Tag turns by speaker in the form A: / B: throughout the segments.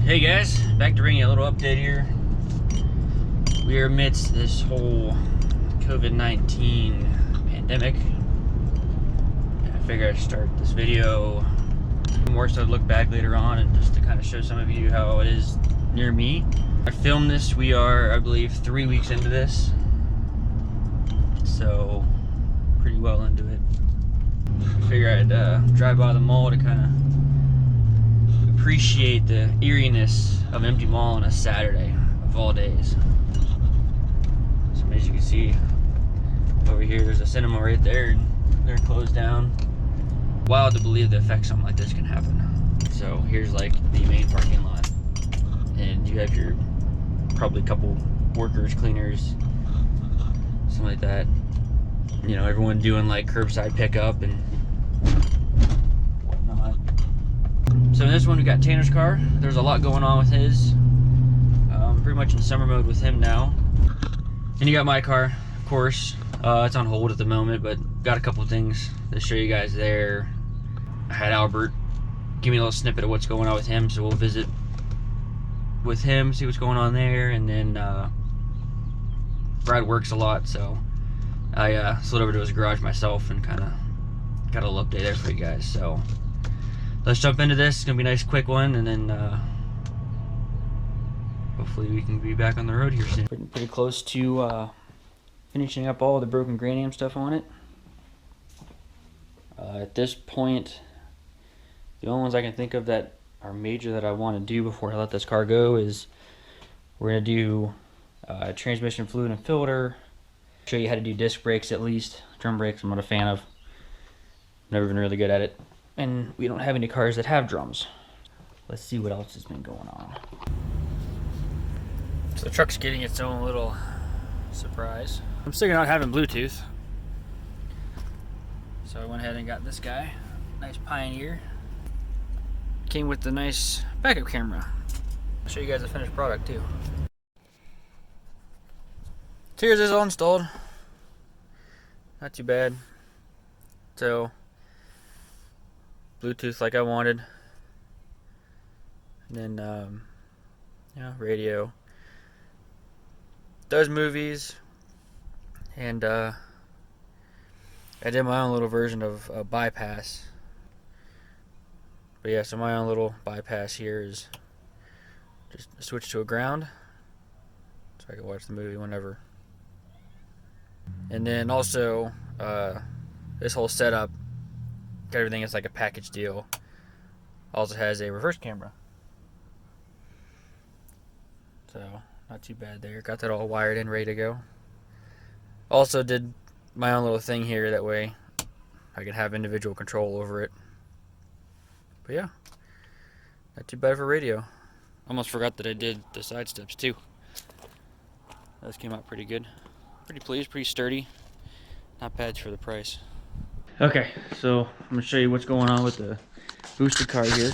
A: Hey guys, back to bring you a little update here. We are amidst this whole COVID-19 pandemic. I figured I'd start this video more so to look back later on and just to kind of show some of you how it is near me. I filmed this, we are, I believe, 3 weeks into this. So, pretty well into it. I figured I'd drive by the mall to kind of appreciate the eeriness of an empty mall on a Saturday of all days. So as you can see over here, there's a cinema right there, and they're closed down. Wild to believe the effect something like this can happen. So here's like the main parking lot, and you have your probably a couple workers, cleaners, something like that. You know, everyone doing like curbside pickup and whatnot. So in this one we got Tanner's car. There's a lot going on with his. Pretty much in summer mode with him now. And you got my car, of course. It's on hold at the moment, but got a couple things to show you guys there. I had Albert give me a little snippet of what's going on with him, so we'll visit with him, see what's going on there. And then Brad works a lot, so I slid over to his garage myself and kind of got a little update there for you guys. So let's jump into this. It's gonna be a nice quick one, and then hopefully we can be back on the road here soon. Pretty close to finishing up all the broken Grand Am stuff on it. At this point, the only ones I can think of that are major that I want to do before I let this car go is we're gonna do transmission fluid and filter. Show you how to do disc brakes at least. Drum brakes I'm not a fan of. Never been really good at it. And we don't have any cars that have drums. Let's see what else has been going on. So the truck's getting its own little surprise. I'm still not having Bluetooth. So I went ahead and got this guy. Nice Pioneer. Came with the nice backup camera. I'll show you guys the finished product too. So here's this all installed. Not too bad. So Bluetooth like I wanted. And then radio. Does movies. And I did my own little version of bypass. But yeah, so my own little bypass here is just switch to a ground so I can watch the movie whenever. And then also this whole setup, everything is like a package deal. Also has a reverse camera. So not too bad there. Got that all wired in, ready to go. Also did my own little thing here, that way I can have individual control over it. But yeah, not too bad for radio. Almost forgot that I did the side steps too. Those came out pretty good. Pretty pleased, pretty sturdy. Not bad for the price. Okay, so I'm gonna show you what's going on with the boosted car here.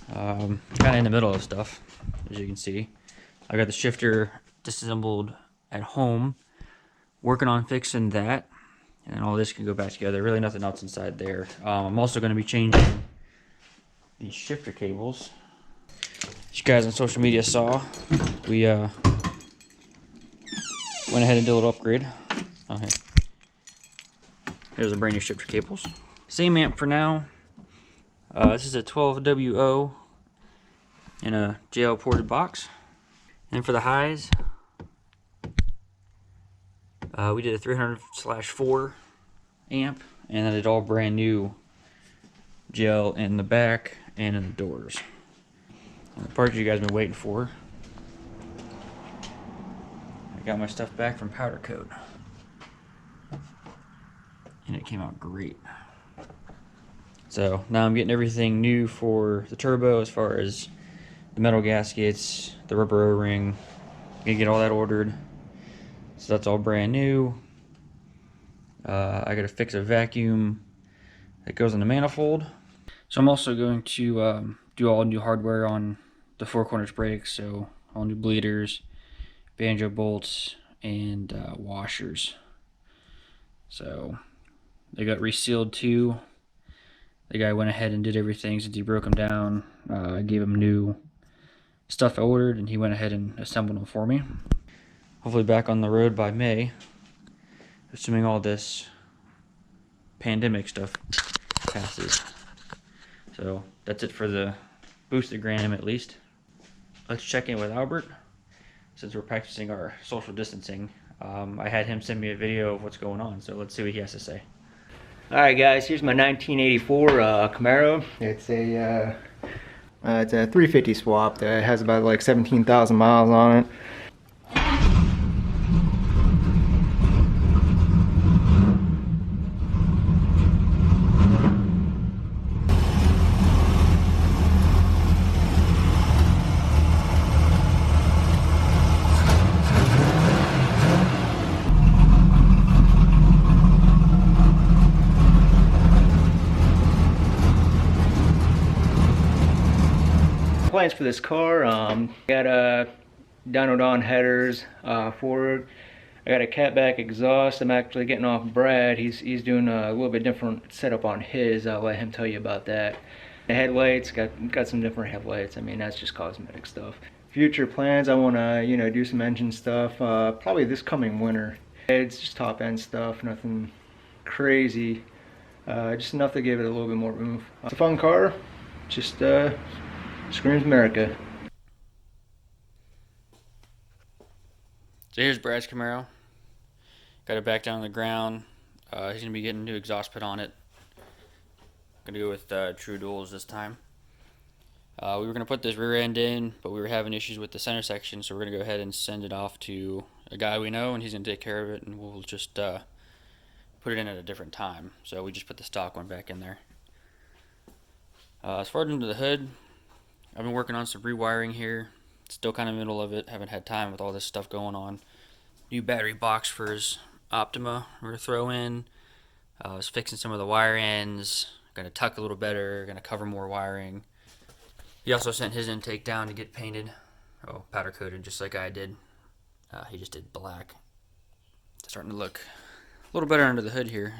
A: Kind of in the middle of stuff, as you can see. I got the shifter disassembled at home, working on fixing that, and all this can go back together. Really nothing else inside there. I'm also going to be changing the shifter cables. As you guys on social media saw, we went ahead and did a little upgrade. Okay. Here's the brand new shifter cables. Same amp for now. This is a 12WO in a JL ported box. And for the highs, we did a 300/4 amp, and then it's all brand new gel in the back and in the doors. And the part you guys have been waiting for. I got my stuff back from Powder Coat, and it came out great. So now I'm getting everything new for the turbo, as far as the metal gaskets, the rubber O-ring. Gonna get all that ordered. So that's all brand new. I gotta fix a vacuum that goes in the manifold. So I'm also going to do all new hardware on the four corners brakes, so all new bleeders, banjo bolts, and washers. So they got resealed too. The guy went ahead and did everything since he broke them down. I gave him new stuff I ordered, and he went ahead and assembled them for me. Hopefully back on the road by May, assuming all this pandemic stuff passes. So that's it for the Boostagram, at least. Let's check in with Albert, since we're practicing our social distancing. I had him send me a video of what's going on, so let's see what he has to say. Alright guys, here's my 1984 Camaro.
B: It's a 350 swap that has about like 17,000 miles on it. Plans for this car, got a dyno Don headers forward. I got a catback exhaust. I'm actually getting off Brad. He's doing a little bit different setup on his. I'll let him tell you about that. The headlights, got some different headlights. I mean, that's just cosmetic stuff. Future plans, I want to do some engine stuff probably this coming winter. It's just top end stuff, nothing crazy, just enough to give it a little bit more room. It's a fun car, just screams America.
A: So here's Brad's Camaro. Got it back down on the ground. He's going to be getting a new exhaust put on it. Going to go with True Duals this time. We were going to put this rear end in, but we were having issues with the center section, so we're going to go ahead and send it off to a guy we know, and he's going to take care of it, and we'll just put it in at a different time. So we just put the stock one back in there. As far as into the hood, I've been working on some rewiring here. Still kind of middle of it. Haven't had time with all this stuff going on. New battery box for his Optima we're going to throw in. I was fixing some of the wire ends. Going to tuck a little better. Going to cover more wiring. He also sent his intake down to get painted. Oh, powder coated just like I did. He just did black. It's starting to look a little better under the hood here.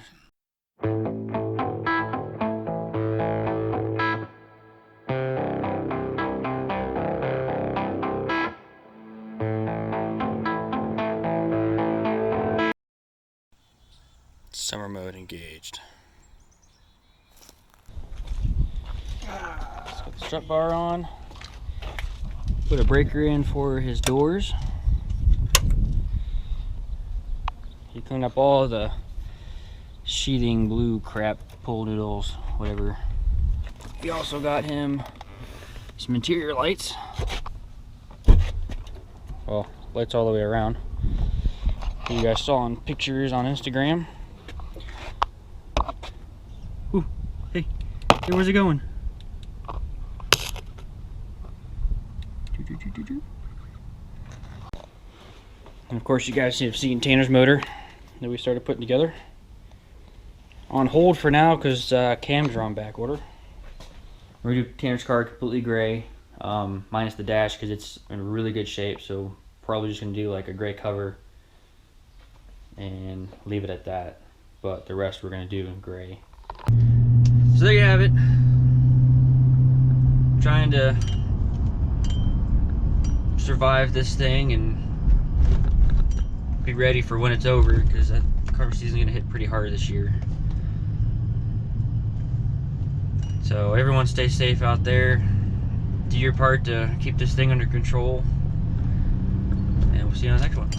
A: Summer mode engaged. Let's put the strut bar on. Put a breaker in for his doors. He cleaned up all the sheathing blue crap, pull noodles, whatever. We also got him some interior lights. Well, lights all the way around. You guys saw in pictures on Instagram. Ooh, hey, where's it going? And of course, you guys have seen Tanner's motor that we started putting together. On hold for now because cams are on back order. We're gonna do Tanner's car completely gray, minus the dash because it's in really good shape. So probably just gonna do like a gray cover and leave it at that. But the rest we're gonna do in gray. So there you have it. Trying to survive this thing and be ready for when it's over, because that car season is gonna hit pretty hard this year. So everyone stay safe out there. Do your part to keep this thing under control. And we'll see you on the next one.